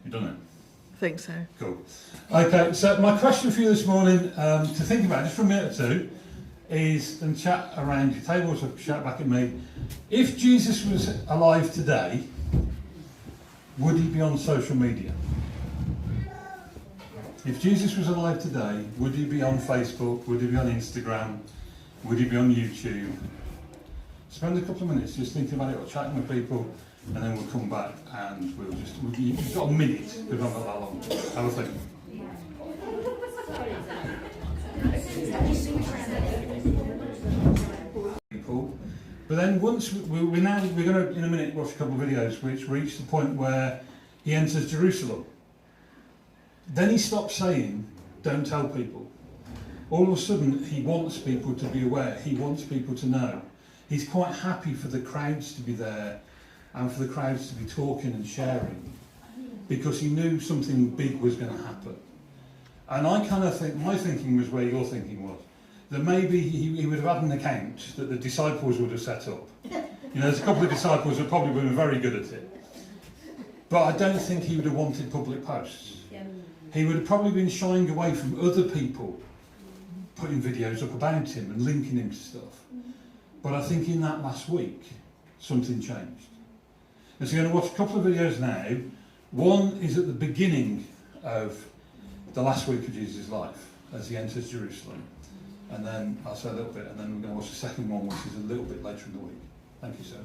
You've done it? I think so. Cool. Okay, so my question for you this morning to think about just for a minute or two is, and chat around your tables or chat back at me, if Jesus was alive today, would he be on social media? If Jesus was alive today, would he be on Facebook? Would he be on Instagram? Would he be on YouTube? Spend a couple of minutes just thinking about it or chatting with people, and then we'll come back and you've got a minute, because I've not that long. Have a think. People. But then once we're going to in a minute watch a couple of videos which reach the point where he enters Jerusalem. Then he stops saying, don't tell people. All of a sudden he wants people to be aware, he wants people to know. He's quite happy for the crowds to be there and for the crowds to be talking and sharing, because he knew something big was going to happen. And I kind of think, my thinking was where your thinking was, that maybe he would have had an account that the disciples would have set up. You know, there's a couple of disciples who probably been very good at it. But I don't think he would have wanted public posts. He would have probably been shying away from other people putting videos up about him and linking him to stuff. But I think in that last week, something changed. And so you're going to watch a couple of videos now. One is at the beginning of the last week of Jesus' life, as he enters Jerusalem. And then I'll say a little bit, and then we're going to watch the second one, which is a little bit later in the week. Thank you, sir.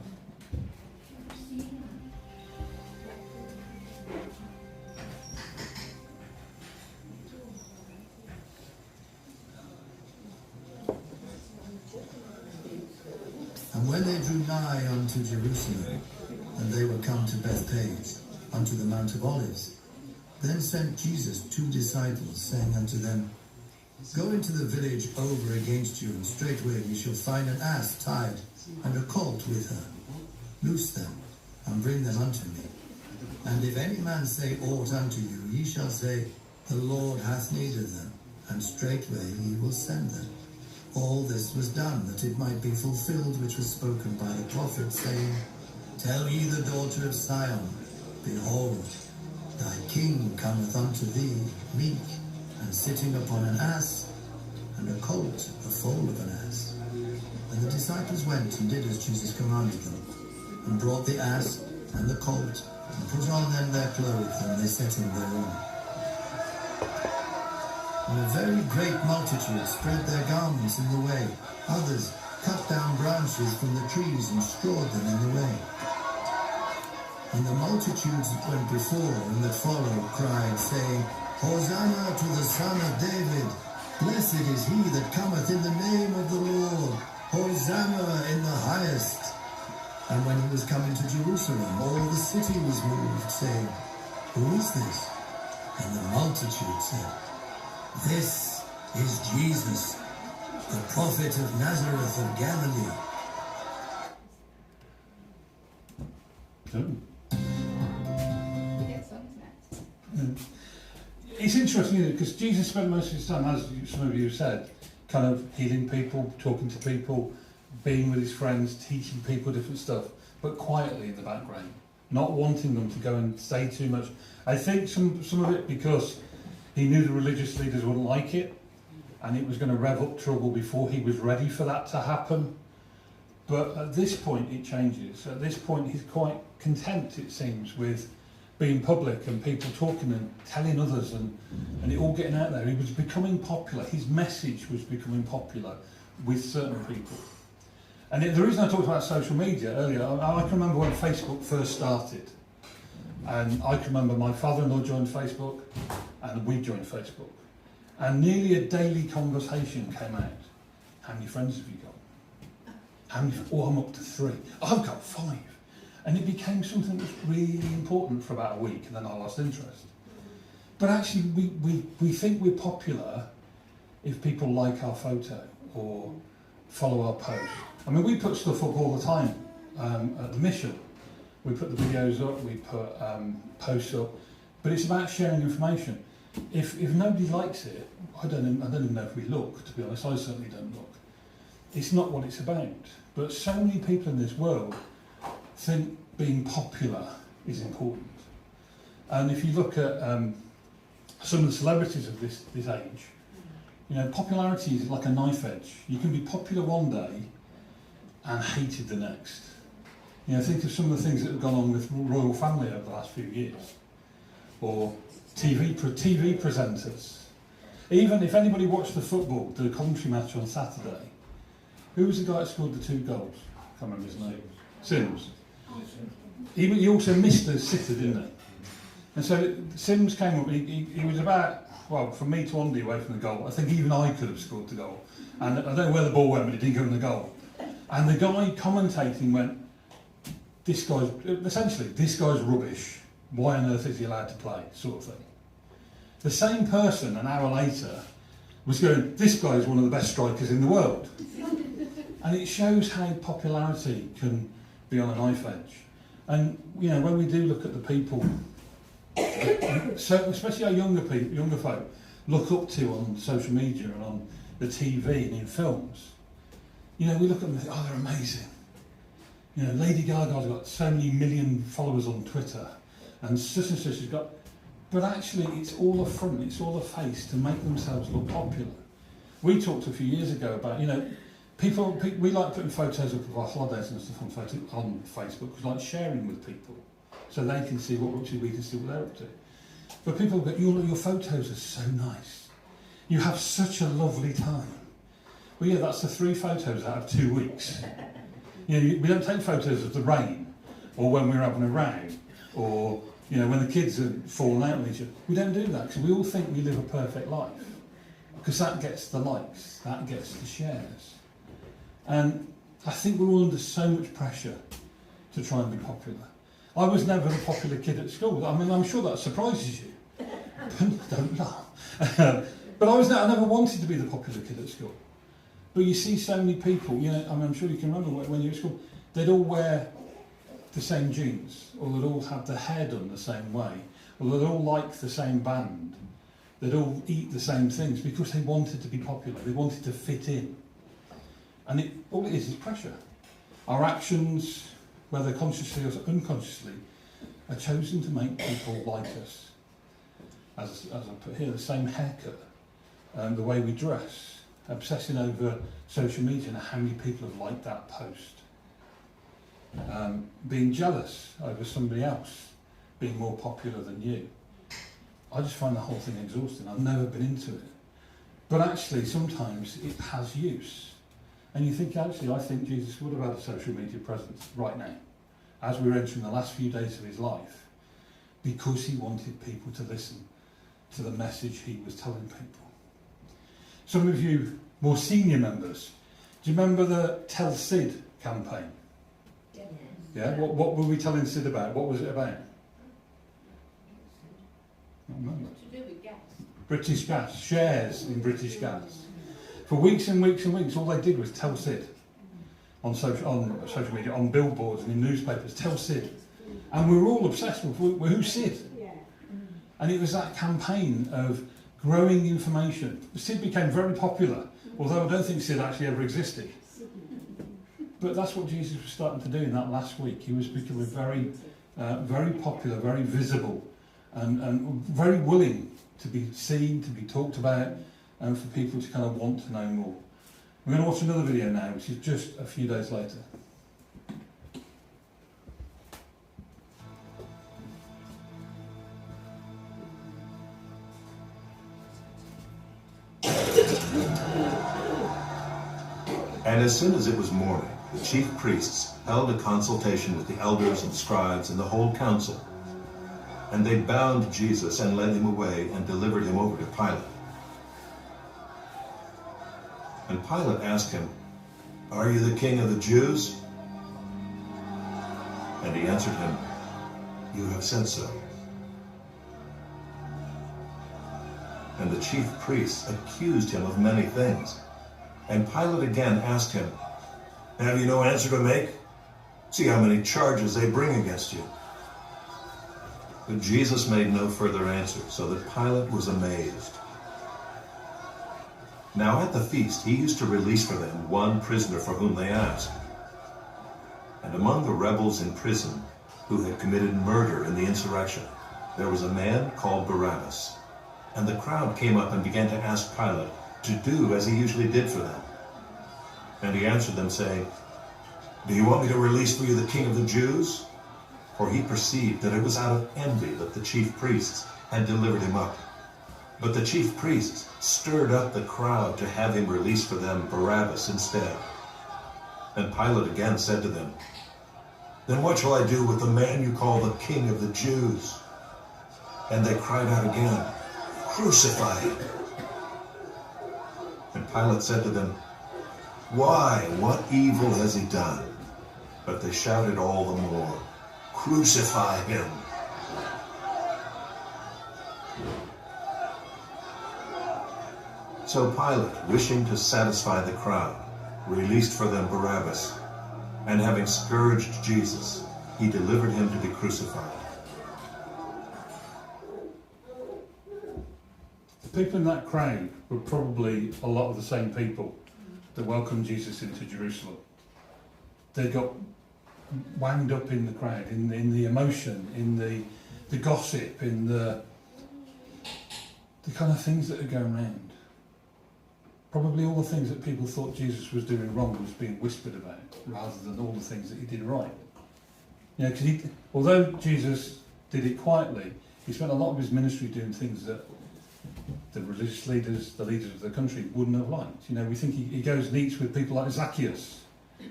And when they drew nigh unto Jerusalem, and they were come to Bethphage, unto the Mount of Olives, then sent Jesus 2 disciples, saying unto them, Go into the village over against you, and straightway ye shall find an ass tied, and a colt with her. Loose them, and bring them unto me. And if any man say aught unto you, ye shall say, The Lord hath need of them, and straightway he will send them. All this was done, that it might be fulfilled which was spoken by the prophet, saying, Tell ye the daughter of Sion, Behold, thy king cometh unto thee, meek, and sitting upon an ass, and a colt, the foal of an ass. And the disciples went and did as Jesus commanded them, and brought the ass and the colt, and put on them their clothes, and they set him thereon. And a very great multitude spread their garments in the way. Others cut down branches from the trees and strawed them in the way. And the multitudes that went before and that followed cried, saying, Hosanna to the Son of David! Blessed is he that cometh in the name of the Lord! Hosanna in the highest! And when he was come into Jerusalem, all the city was moved, saying, Who is this? And the multitude said, This is Jesus, the prophet of Nazareth of Galilee. It's interesting, because Jesus spent most of his time, as some of you have said, kind of healing people, talking to people, being with his friends, teaching people different stuff, but quietly in the background, not wanting them to go and say too much. I think some of it because he knew the religious leaders wouldn't like it, and it was going to rev up trouble before he was ready for that to happen. But at this point it changes. At this point he's quite content, it seems, with being public and people talking and telling others and it all getting out there. He was becoming popular. His message was becoming popular with certain people. And the reason I talked about social media earlier, I can remember when Facebook first started. And I can remember my father-in-law joined Facebook and we joined Facebook. And nearly a daily conversation came out. How many friends have you got? How many? Oh, I'm up to 3. I've got 5. And it became something that was really important for about a week, and then I lost interest. But actually, we think we're popular if people like our photo or follow our post. I mean, we put stuff up all the time at the mission. We put the videos up, we put posts up, but it's about sharing information. If nobody likes it, I don't even know if we look, to be honest. I certainly don't look. It's not what it's about. But so many people in this world think being popular is important. And if you look at some of the celebrities of this age, you know, popularity is like a knife edge. You can be popular one day and hated the next. You know, think of some of the things that have gone on with royal family over the last few years, or TV presenters. Even if anybody watched the commentary match on Saturday, who was the guy that scored the 2 goals? I can't remember his name. Sims. He also missed the sitter, didn't he? And so Sims came up, he was about, well, from me to Andy away from the goal. I think even I could have scored the goal. And I don't know where the ball went, but it didn't go in the goal. And the guy commentating went, this guy's rubbish. Why on earth is he allowed to play? Sort of thing. The same person, an hour later, was going, this guy is one of the best strikers in the world. And it shows how popularity can be on a knife edge. And, you know, when we do look at the people, so especially our younger folk, look up to on social media and on the TV and in films, you know, we look at them and think, oh, they're amazing. You know, Lady Gaga's got so many million followers on Twitter, and such has got... But actually, it's all a front, it's all a face to make themselves look popular. We talked a few years ago about, you know, people we like putting photos up of our holidays and stuff on Facebook, because we like sharing with people, so they can see what we're up to, we can see what they're up to. But people go, your photos are so nice. You have such a lovely time. Well, yeah, that's the 3 photos out of 2 weeks. You know, we don't take photos of the rain, or when we're having a row, or, you know, when the kids are falling out with each other. We don't do that, because we all think we live a perfect life. Because that gets the likes, that gets the shares. And I think we're all under so much pressure to try and be popular. I was never the popular kid at school. I mean, I'm sure that surprises you. Don't laugh. But I never wanted to be the popular kid at school. But you see so many people, you know, I mean, I'm sure you can remember when you were at school, they'd all wear the same jeans, or they'd all have their hair done the same way, or they'd all like the same band, they'd all eat the same things, because they wanted to be popular, they wanted to fit in. And all it is pressure. Our actions, whether consciously or unconsciously, are chosen to make people like us. As I put here, the same haircut, the way we dress, obsessing over social media and how many people have liked that post. Being jealous over somebody else being more popular than you. I just find the whole thing exhausting. I've never been into it. But actually, sometimes it has use. And you think, actually, I think Jesus would have had a social media presence right now, as we're entering the last few days of his life, because he wanted people to listen to the message he was telling people. Some of you more senior members, do you remember the Tell Sid campaign? Yeah? What were we telling Sid about? What was it about? I don't remember. To do with gas. British Gas, shares in British Gas. For weeks and weeks and weeks, all they did was tell Sid on social media, on billboards and in newspapers, tell Sid. And we were all obsessed with who's Sid. And it was that campaign of growing information. Sid became very popular, although I don't think Sid actually ever existed. But that's what Jesus was starting to do in that last week. He was becoming very, very popular, very visible, and very willing to be seen, to be talked about, and for people to kind of want to know more. We're going to watch another video now, which is just a few days later. And as soon as it was morning, the chief priests held a consultation with the elders and scribes and the whole council. And they bound Jesus and led him away and delivered him over to Pilate. And Pilate asked him, "Are you the king of the Jews?" And he answered him, "You have said so." And the chief priests accused him of many things. And Pilate again asked him, "Have you no answer to make? See how many charges they bring against you." But Jesus made no further answer, so that Pilate was amazed. Now at the feast he used to release for them one prisoner for whom they asked. And among the rebels in prison, who had committed murder in the insurrection, there was a man called Barabbas. And the crowd came up and began to ask Pilate to do as he usually did for them. And he answered them, saying, "Do you want me to release for you the king of the Jews?" For he perceived that it was out of envy that the chief priests had delivered him up. But the chief priests stirred up the crowd to have him release for them Barabbas instead. And Pilate again said to them, "Then what shall I do with the man you call the king of the Jews?" And they cried out again, "Crucify him." And Pilate said to them, "Why? What evil has he done?" But they shouted all the more, "Crucify him." So Pilate, wishing to satisfy the crowd, released for them Barabbas, and having scourged Jesus, he delivered him to be crucified. The people in that crowd were probably a lot of the same people that welcomed Jesus into Jerusalem. They got wound up in the crowd, in the emotion, in the gossip, in the kind of things that are going around. Probably all the things that people thought Jesus was doing wrong was being whispered about, rather than all the things that he did right. You know, because although Jesus did it quietly, he spent a lot of his ministry doing things that the religious leaders, the leaders of the country, wouldn't have liked. You know, we think he goes and eats with people like Zacchaeus,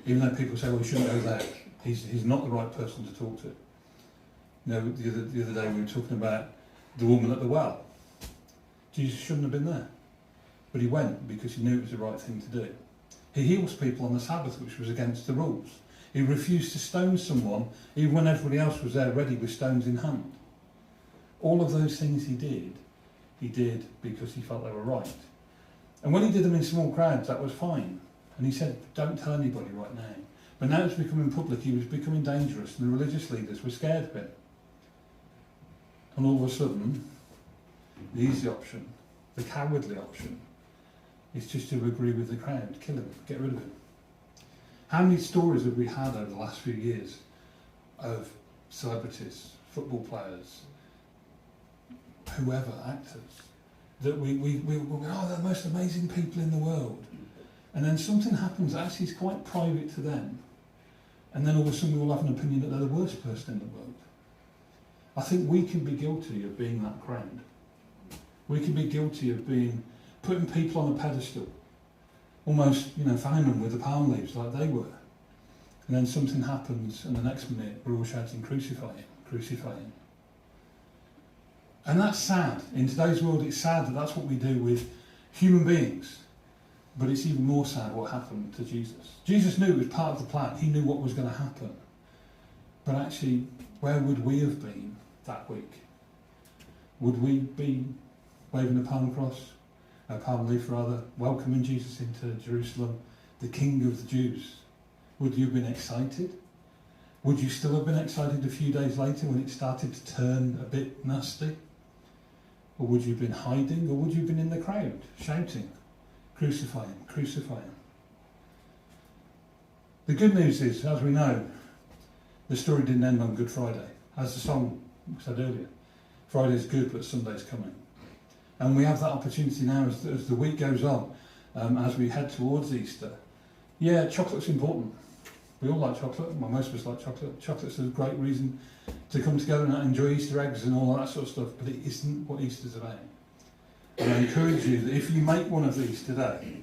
even though people say, well, he shouldn't go there. He's not the right person to talk to. You know, the other day we were talking about the woman at the well. Jesus shouldn't have been there. But he went because he knew it was the right thing to do. He heals people on the Sabbath, which was against the rules. He refused to stone someone, even when everybody else was there ready with stones in hand. All of those things he did because he felt they were right. And when he did them in small crowds, that was fine. And he said, don't tell anybody right now. But now it's becoming public, he was becoming dangerous, and the religious leaders were scared of him. And all of a sudden, the easy option, the cowardly option, is just to agree with the crowd, kill him, get rid of him. How many stories have we had over the last few years of celebrities, football players, whoever, actors, that we go, oh, they're the most amazing people in the world. And then something happens that actually is quite private to them. And then all of a sudden we all have an opinion that they're the worst person in the world. I think we can be guilty of being that crowd. We can be guilty of putting people on a pedestal, almost, fanning them with the palm leaves like they were. And then something happens, and the next minute we're all shouting, crucify him, crucify him. And that's sad. In today's world, it's sad that that's what we do with human beings. But it's even more sad what happened to Jesus. Jesus knew it was part of the plan. He knew what was going to happen. But actually, where would we have been that week? Would we be waving a palm leaf rather, welcoming Jesus into Jerusalem, the King of the Jews? Would you have been excited? Would you still have been excited a few days later when it started to turn a bit nasty? Or would you have been hiding? Or would you have been in the crowd, shouting, crucify him, crucify him? The good news is, as we know, the story didn't end on Good Friday. As the song said earlier, Friday's good, but Sunday's coming. And we have that opportunity now as the week goes on, as we head towards Easter. Yeah, chocolate's important. We all like chocolate. Well, most of us like chocolate. Chocolate's a great reason to come together and enjoy Easter eggs and all that sort of stuff, but it isn't what Easter's about. And I encourage you that if you make one of these today,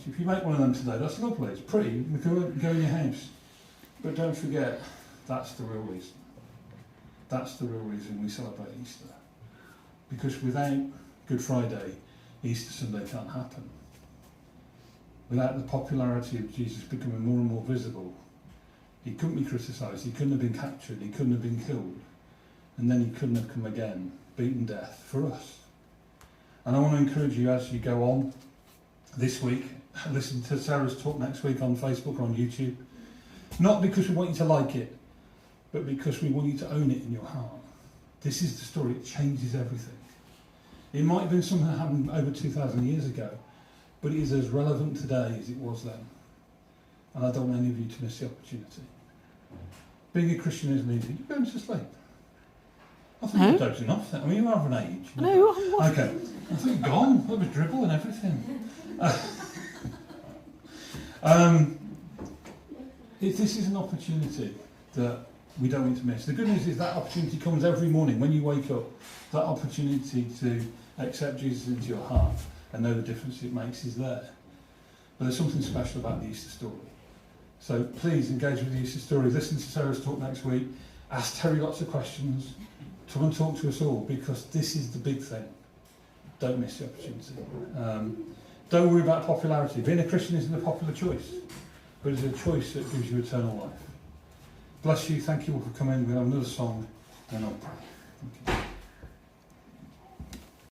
if you make one of them today, that's lovely, it's pretty, you can go in your house. But don't forget, that's the real reason. That's the real reason we celebrate Easter. Because without Good Friday, Easter Sunday can't happen. Without the popularity of Jesus becoming more and more visible, he couldn't be criticised, he couldn't have been captured, he couldn't have been killed, and then he couldn't have come again, beaten death for us. And I want to encourage you as you go on this week, listen to Sarah's talk next week on Facebook or on YouTube, not because we want you to like it, but because we want you to own it in your heart. This is the story, it changes everything. It might have been something that happened over 2,000 years ago, but it is as relevant today as it was then. And I don't want any of you to miss the opportunity. Being a Christian isn't easy. You're going to sleep. I think you're dozing off then. I mean, you are of an age. No, I'm Okay. I think you're gone. That was dribble and everything. This is an opportunity that we don't want to miss. The good news is that opportunity comes every morning when you wake up. That opportunity to accept Jesus into your heart and know the difference it makes is there. But there's something special about the Easter story. So please engage with the Easter story. Listen to Sarah's talk next week. Ask Terry lots of questions. Come and talk to us all, because this is the big thing. Don't miss the opportunity. Don't worry about popularity. Being a Christian isn't a popular choice, but it's a choice that gives you eternal life. Bless you. Thank you all for coming. We'll have another song, and I'll pray. Thank you.